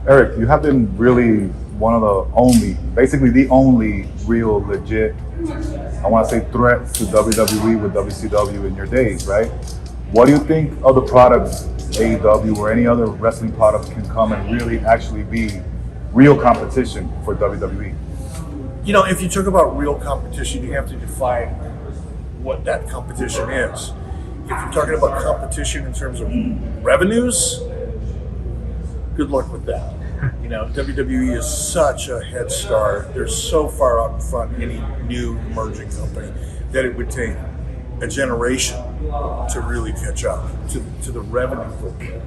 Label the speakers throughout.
Speaker 1: Eric, you have been really one of the only, basically the only real legit, I want to say, threat to WWE with WCW in your days, right? What do you think of the products AEW or any other wrestling product can come and really actually be real competition for WWE?
Speaker 2: You know, if you talk about real competition, you have to define what that competition is. If you're talking about competition in terms of revenues, good luck with that. You know, WWE is such a head start. They're so far out in front of any new emerging company that it would take a generation to really catch up to the revenue footprint.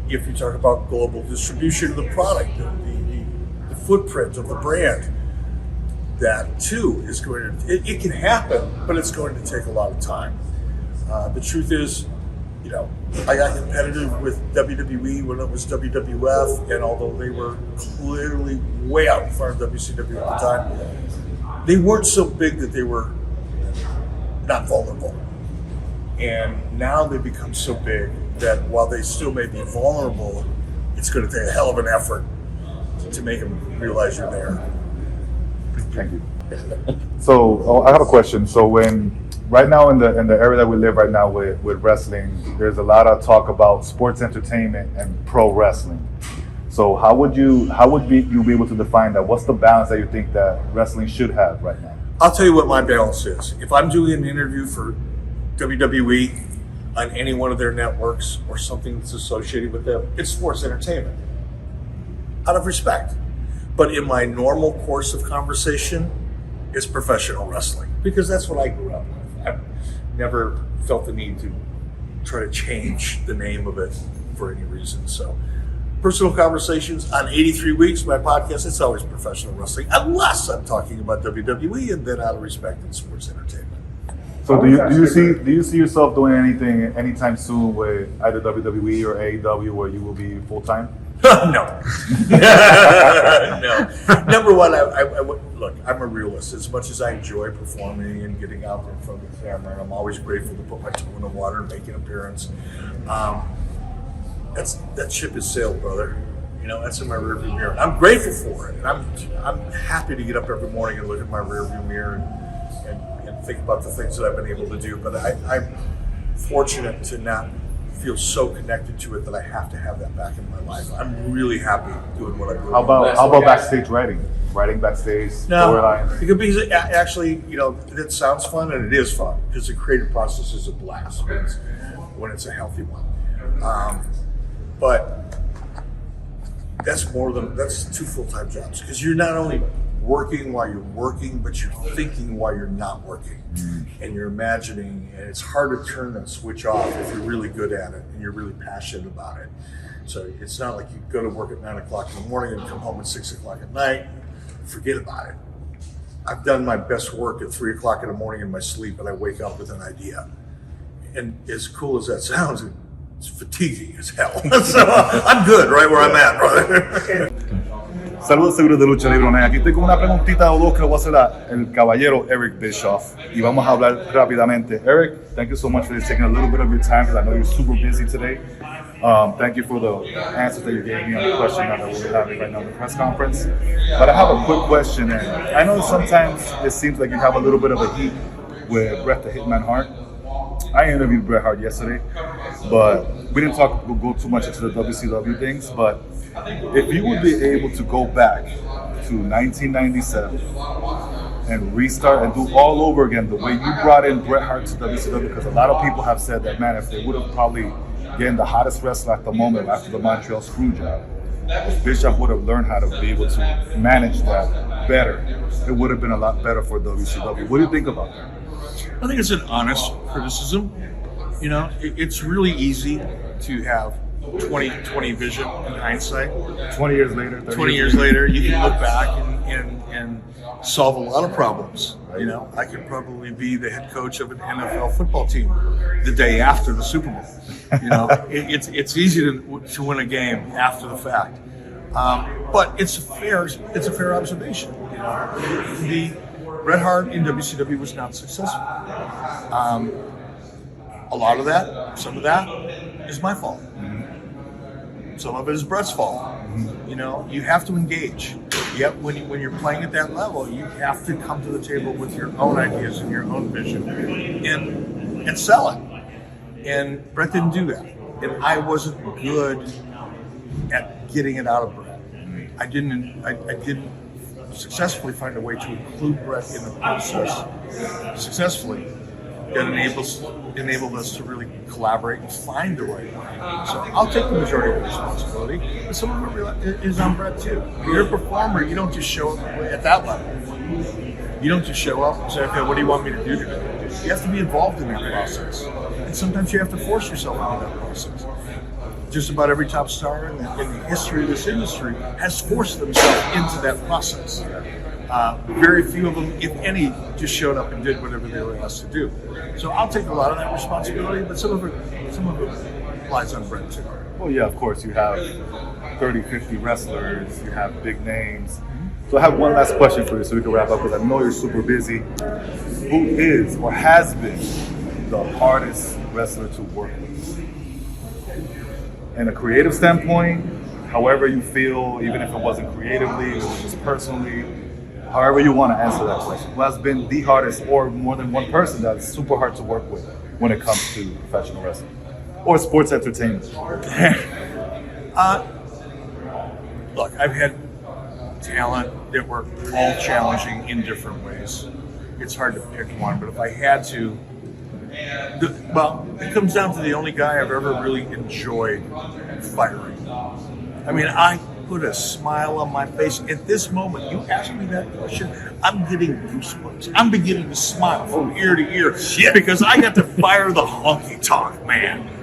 Speaker 2: If you talk about global distribution of the product, the footprint of the brand, that too is going to, it can happen, but it's going to take a lot of time. The truth is, you know, I got competitive with WWE when it was WWF, and although they were clearly way out in front of WCW at the time, they weren't so big that they were not vulnerable. And now they become so big that while they still may be vulnerable, it's going to take a hell of an effort to make them realize you're there.
Speaker 1: Thank you. So I have a question. So right now in the era that we live right now with wrestling, there's a lot of talk about sports entertainment and pro wrestling. So how would you be able to define that? What's the balance that you think that wrestling should have right now?
Speaker 2: I'll tell you what my balance is. If I'm doing an interview for WWE on any one of their networks or something that's associated with them, it's sports entertainment, out of respect. But in my normal course of conversation, it's professional wrestling, because that's what I grew up with. I've never felt the need to try to change the name of it for any reason. So personal conversations on 83 Weeks, my podcast, it's always professional wrestling, unless I'm talking about WWE, and then out of respect in sports entertainment.
Speaker 1: So do you see yourself doing anything anytime soon with either WWE or AEW where you will be full time?
Speaker 2: No. No. Number one, look, I'm a realist. As much as I enjoy performing and getting out there in front of the camera, and I'm always grateful to put my toe in the water and make an appearance, that ship has sailed, brother. You know, that's in my rearview mirror. I'm grateful for it, and I'm happy to get up every morning and look at my rearview mirror and think about the things that I've been able to do. But I'm fortunate to not feel so connected to it that I have to have that back in my life. I'm really happy doing what I'm doing.
Speaker 1: How about backstage writing backstage storylines?
Speaker 2: Because actually, you know, it sounds fun, and it is fun, because the creative process is a blast when it's a healthy one. But that's two full-time jobs, because you're not only working while you're working, but you're thinking while you're not working, and you're imagining, and it's hard to turn that switch off if you're really good at it and you're really passionate about it. So it's not like you go to work at 9 o'clock in the morning and come home at 6 o'clock at night. Forget about it. I've done my best work at 3 o'clock in the morning in my sleep, and I wake up with an idea. And as cool as that sounds, it's fatiguing as hell. So I'm good right where I'm at, brother.
Speaker 1: Saludos seguros de Lucha Libre. Aquí estoy con una preguntita o dos que le voy a hacer al caballero Eric Bischoff, y vamos a hablar rápidamente. Eric, thank you so much for taking a little bit of your time, because I know you're super busy today. Thank you for the answers that you gave me on the question that we're having right now in the press conference. But I have a quick question, and I know sometimes it seems like you have a little bit of a heat with Bret the Hitman Hart. I interviewed Bret Hart yesterday, but we didn't go too much into the WCW things. But if you would be able to go back to 1997 and restart and do all over again the way you brought in Bret Hart to WCW, because a lot of people have said that, man, if they would have probably gotten the hottest wrestler at the moment after the Montreal Screwjob, if Bischoff would have learned how to be able to manage that better, it would have been a lot better for WCW. What do you think about that?
Speaker 2: I think it's an honest criticism. You know, it's really easy to have 20/20 vision in hindsight.
Speaker 1: 20 years later,
Speaker 2: 20 years later, you can look back and solve a lot of problems. You know, I could probably be the head coach of an NFL football team the day after the Super Bowl. You know, it's easy to win a game after the fact, but it's a fair observation. You know, the Bret Hart in WCW was not successful. A lot of that, some of that, is my fault. Some of it is Bret's fault. You know, you have to engage. Yet when you're playing at that level, you have to come to the table with your own ideas and your own vision and sell it. And Bret didn't do that. And I wasn't good at getting it out of Bret. I didn't successfully find a way to include Bret in the process successfully that enabled us to really collaborate and find the right way. So I'll take the majority of the responsibility, but some of it is on Bret too. You're a performer, you don't just show up at that level. You don't just show up and say, okay, what do you want me to do today? You have to be involved in that process. And sometimes you have to force yourself into that process. Just about every top star in the history of this industry has forced themselves into that process. Very few of them, if any, just showed up and did whatever they were asked to do. So I'll take a lot of that responsibility, but some of it lies on Bret too.
Speaker 1: Well, yeah, of course, you have 30, 50 wrestlers, you have big names. So I have one last question for you so we can wrap up, because I know you're super busy. Who is or has been the hardest wrestler to work with? In a creative standpoint, however you feel, even if it wasn't creatively, it was just personally, however you want to answer that question. Who has been the hardest, or more than one person that's super hard to work with when it comes to professional wrestling or sports entertainment?
Speaker 2: Look, I've had talent that were all challenging in different ways. It's hard to pick one, but if I had to, it comes down to the only guy I've ever really enjoyed firing. I mean, I put a smile on my face. At this moment, you ask me that question, I'm getting goosebumps. I'm beginning to smile from ear to ear because I got to fire the Honky Tonk Man.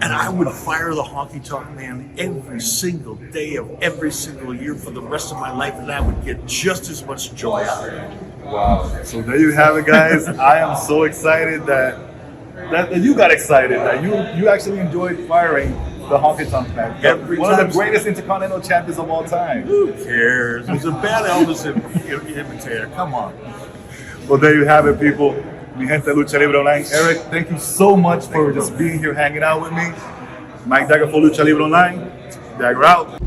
Speaker 2: And I would fire the Honky Tonk Man every single day of every single year for the rest of my life, and I would get just as much joy out of it.
Speaker 1: Wow. So there you have it, guys. I am so excited that you got excited, that you actually enjoyed firing the Honky Tonk Man. One of the greatest intercontinental champions of all time.
Speaker 2: Who cares? He's a bad Elvis imitator. Come on.
Speaker 1: Well, there you have it, people. Mi gente Lucha Libre Online. Eric, thank you so much for just being here, hanging out with me. Mike Dagger for Lucha Libre Online. Dagger out.